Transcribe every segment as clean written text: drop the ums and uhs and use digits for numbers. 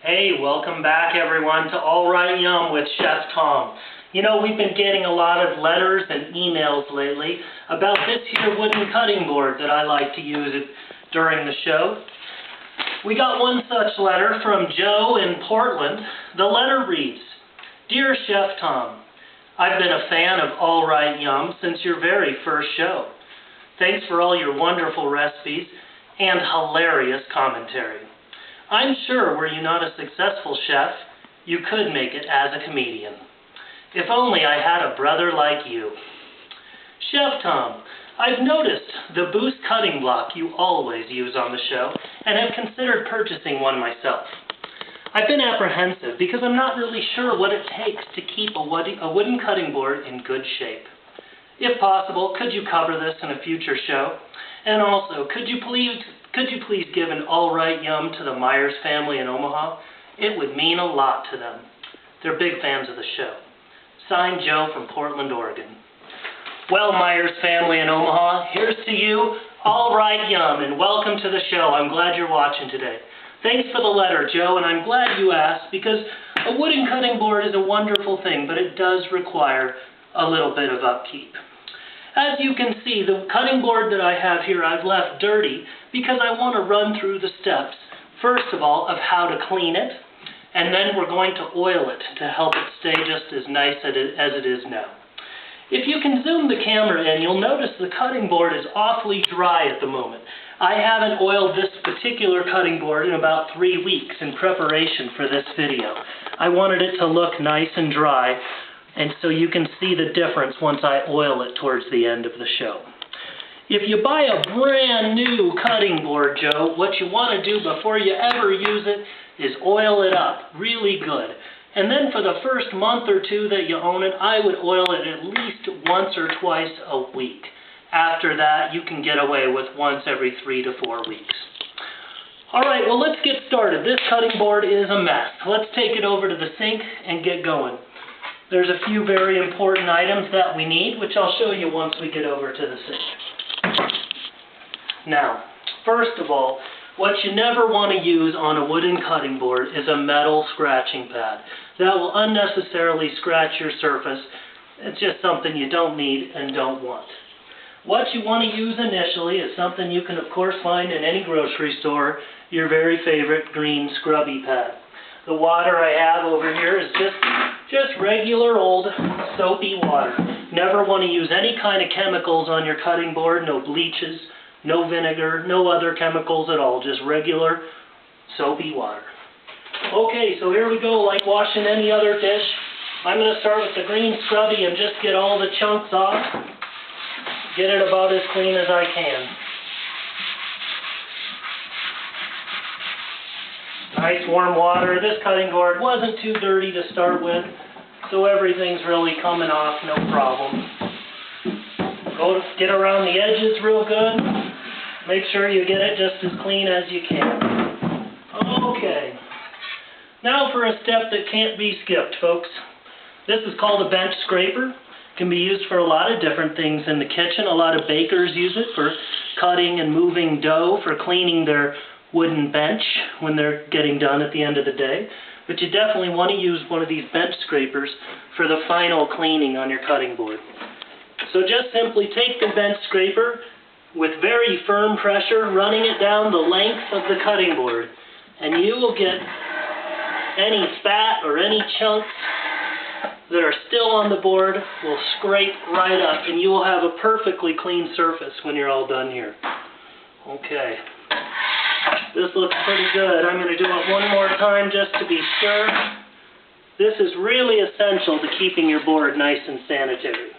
Hey, welcome back everyone to All Right Yum with Chef Tom. You know, we've been getting a lot of letters and emails lately about this here wooden cutting board that I like to use during the show. We got one such letter from Joe in Portland. The letter reads, "Dear Chef Tom, I've been a fan of All Right Yum since your very first show. Thanks for all your wonderful recipes and hilarious commentary. I'm sure were you not a successful chef, you could make it as a comedian. If only I had a brother like you. Chef Tom, I've noticed the Boost cutting block you always use on the show and have considered purchasing one myself. I've been apprehensive because I'm not really sure what it takes to keep a wooden cutting board in good shape. If possible, could you cover this in a future show? And also, could you please give an All Right Yum to the Myers family in Omaha? It would mean a lot to them. They're big fans of the show. Signed, Joe from Portland, Oregon." Well, Myers family in Omaha, here's to you, All Right Yum, and welcome to the show. I'm glad you're watching today. Thanks for the letter, Joe, and I'm glad you asked because a wooden cutting board is a wonderful thing, but it does require a little bit of upkeep. As you can see, the cutting board that I have here I've left dirty because I want to run through the steps, first of all, of how to clean it, and then we're going to oil it to help it stay just as nice as it is now. If you can zoom the camera in, you'll notice the cutting board is awfully dry at the moment. I haven't oiled this particular cutting board in about 3 weeks in preparation for this video. I wanted it to look nice and dry, and so you can see the difference once I oil it towards the end of the show. If you buy a brand new cutting board, Joe, what you want to do before you ever use it is oil it up really good. And then for the first month or two that you own it, I would oil it at least once or twice a week. After that, you can get away with once every 3 to 4 weeks. Alright, well let's get started. This cutting board is a mess. Let's take it over to the sink and get going. There's a few very important items that we need, which I'll show you once we get over to the sink. Now, first of all, what you never want to use on a wooden cutting board is a metal scratching pad. That will unnecessarily scratch your surface. It's just something you don't need and don't want. What you want to use initially is something you can of course find in any grocery store, your very favorite green scrubby pad. The water I have over here is just regular old soapy water. Never want to use any kind of chemicals on your cutting board, no bleaches, no vinegar, no other chemicals at all, just regular soapy water. Okay, so here we go, like washing any other dish. I'm going to start with the green scrubby and just get all the chunks off. Get it about as clean as I can. Nice warm water. This cutting board wasn't too dirty to start with, so everything's really coming off, no problem. Go get around the edges real good. Make sure you get it just as clean as you can. Okay. Now for a step that can't be skipped, folks. This is called a bench scraper. It can be used for a lot of different things in the kitchen. A lot of bakers use it for cutting and moving dough, for cleaning their wooden bench when they're getting done at the end of the day. But you definitely want to use one of these bench scrapers for the final cleaning on your cutting board. So just simply take the bench scraper with very firm pressure, running it down the length of the cutting board, and you will get any fat or any chunks that are still on the board will scrape right up, and you will have a perfectly clean surface when you're all done here. Okay. This looks pretty good. I'm going to do it one more time just to be sure. This is really essential to keeping your board nice and sanitary.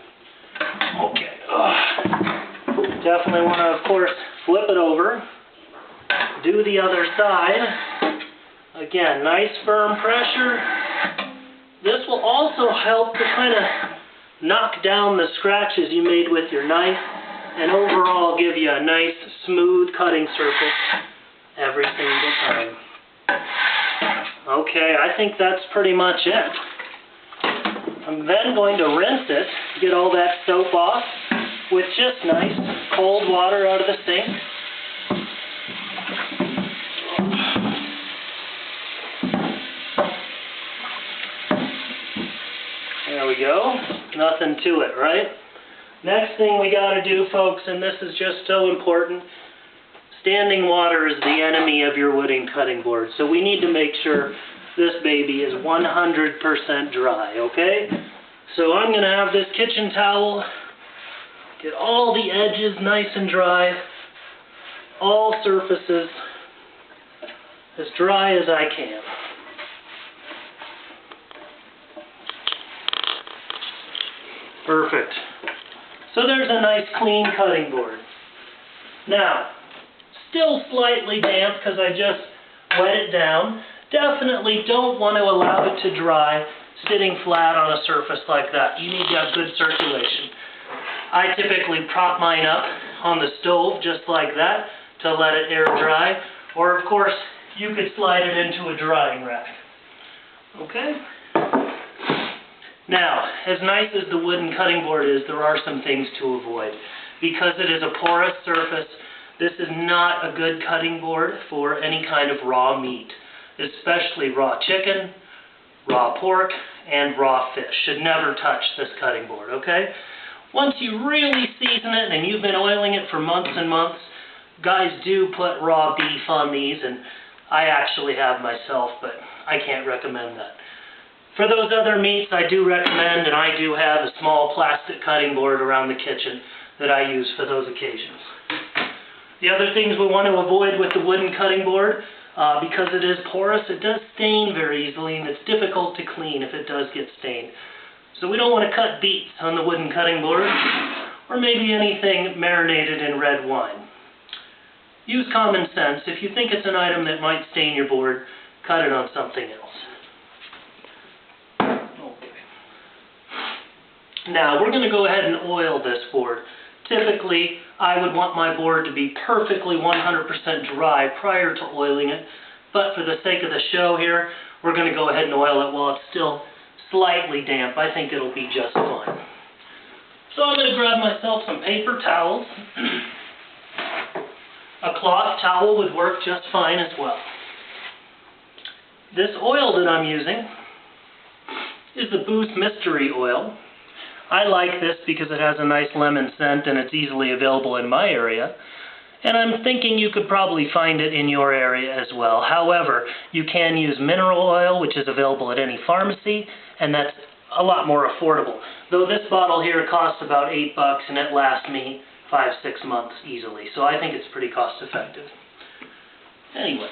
Okay. Definitely want to, of course, flip it over. Do the other side. Again, nice firm pressure. This will also help to kind of knock down the scratches you made with your knife and overall give you a nice, smooth cutting surface every single time. Okay, I think that's pretty much it. I'm then going to rinse it, get all that soap off with just nice cold water out of the sink. There we go. Nothing to it, right? Next thing we got to do, folks, and this is just so important, standing water is the enemy of your wooden cutting board. So we need to make sure this baby is 100% dry, okay? So I'm going to have this kitchen towel, get all the edges nice and dry, all surfaces as dry as I can. Perfect. So there's a nice clean cutting board. Now, still slightly damp because I just wet it down. Definitely don't want to allow it to dry sitting flat on a surface like that. You need to have good circulation. I typically prop mine up on the stove just like that to let it air dry. Or of course, you could slide it into a drying rack. Okay? Now, as nice as the wooden cutting board is, there are some things to avoid. Because it is a porous surface, this is not a good cutting board for any kind of raw meat, especially raw chicken, raw pork, and raw fish. Should never touch this cutting board, okay? Once you really season it and you've been oiling it for months and months, guys do put raw beef on these, and I actually have myself, but I can't recommend that. For those other meats, I do recommend, and I do have a small plastic cutting board around the kitchen that I use for those occasions. The other things we want to avoid with the wooden cutting board, because it is porous, it does stain very easily, and it's difficult to clean if it does get stained. So we don't want to cut beets on the wooden cutting board, or maybe anything marinated in red wine. Use common sense. If you think it's an item that might stain your board, cut it on something else. Now, we're going to go ahead and oil this board. Typically, I would want my board to be perfectly 100% dry prior to oiling it, but for the sake of the show here, we're going to go ahead and oil it while it's still slightly damp. I think it'll be just fine. So I'm going to grab myself some paper towels. A cloth towel would work just fine as well. This oil that I'm using is the Boost Mystery Oil. I like this because it has a nice lemon scent and it's easily available in my area. And I'm thinking you could probably find it in your area as well. However, you can use mineral oil, which is available at any pharmacy, and that's a lot more affordable. Though this bottle here costs about $8 and it lasts me 5-6 months easily. So I think it's pretty cost effective. Anyway,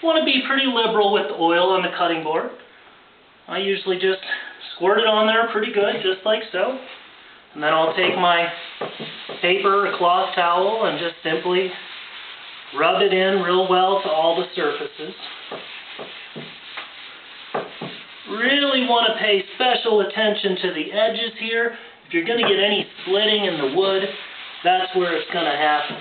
want to be pretty liberal with the oil on the cutting board. I usually just squirt it on there pretty good, just like so. And then I'll take my paper or cloth towel and just simply rub it in real well to all the surfaces. Really want to pay special attention to the edges here. If you're going to get any splitting in the wood, that's where it's going to happen.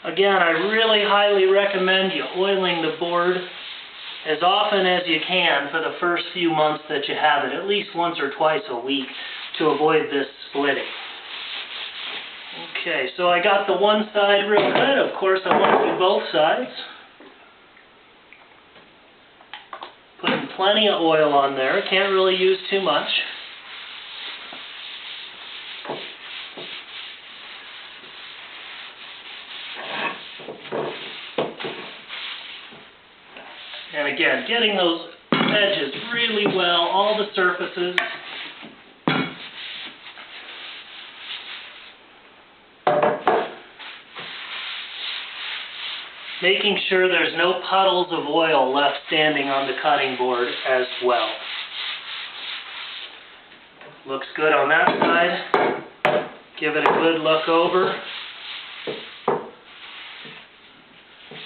Again, I really highly recommend you oiling the board as often as you can for the first few months that you have it, at least once or twice a week, to avoid this splitting. Okay, so I got the one side real good. Of course, I want to do both sides. Putting plenty of oil on there. Can't really use too much. And again, getting those edges really well, all the surfaces. Making sure there's no puddles of oil left standing on the cutting board as well. Looks good on that side. Give it a good look over.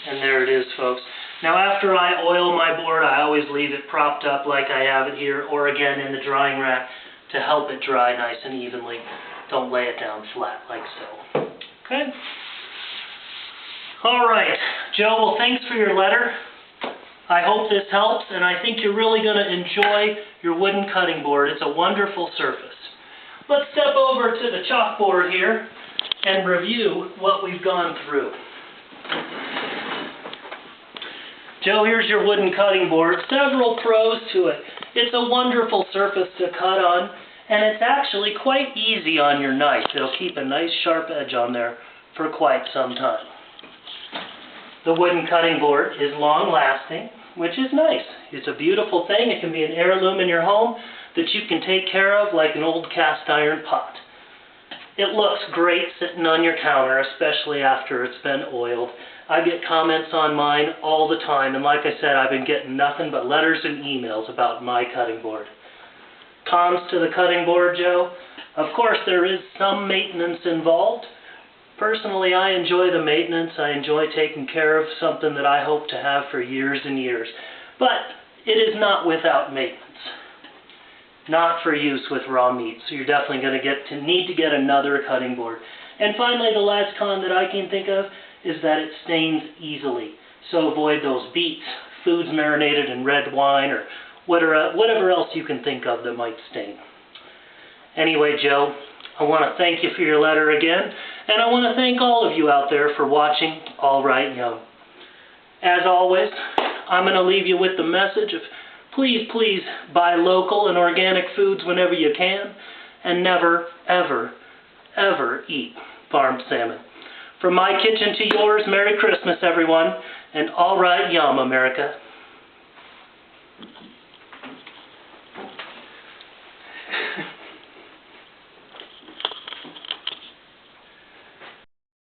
And there it is, folks. Now after I oil my board, I always leave it propped up like I have it here, or again in the drying rack to help it dry nice and evenly. Don't lay it down flat like so. Okay? Alright, Joe, well thanks for your letter. I hope this helps, and I think you're really going to enjoy your wooden cutting board. It's a wonderful surface. Let's step over to the chalkboard here and review what we've gone through. Joe, here's your wooden cutting board. Several pros to it. It's a wonderful surface to cut on, and it's actually quite easy on your knife. It'll keep a nice sharp edge on there for quite some time. The wooden cutting board is long-lasting, which is nice. It's a beautiful thing. It can be an heirloom in your home that you can take care of like an old cast iron pot. It looks great sitting on your counter, especially after it's been oiled. I get comments on mine all the time, and like I said, I've been getting nothing but letters and emails about my cutting board. Cons to the cutting board, Joe? Of course, there is some maintenance involved. Personally, I enjoy the maintenance. I enjoy taking care of something that I hope to have for years and years. But it is not without maintenance. Not for use with raw meat. So you're definitely going to need to get another cutting board. And finally, the last con that I can think of is that it stains easily. So avoid those beets, foods marinated in red wine, or whatever else you can think of that might stain. Anyway, Joe, I want to thank you for your letter again, and I want to thank all of you out there for watching All Right Yum. As always, I'm going to leave you with the message of please, please buy local and organic foods whenever you can, and never, ever, ever eat farmed salmon. From my kitchen to yours, Merry Christmas, everyone, and All Right Yum, America.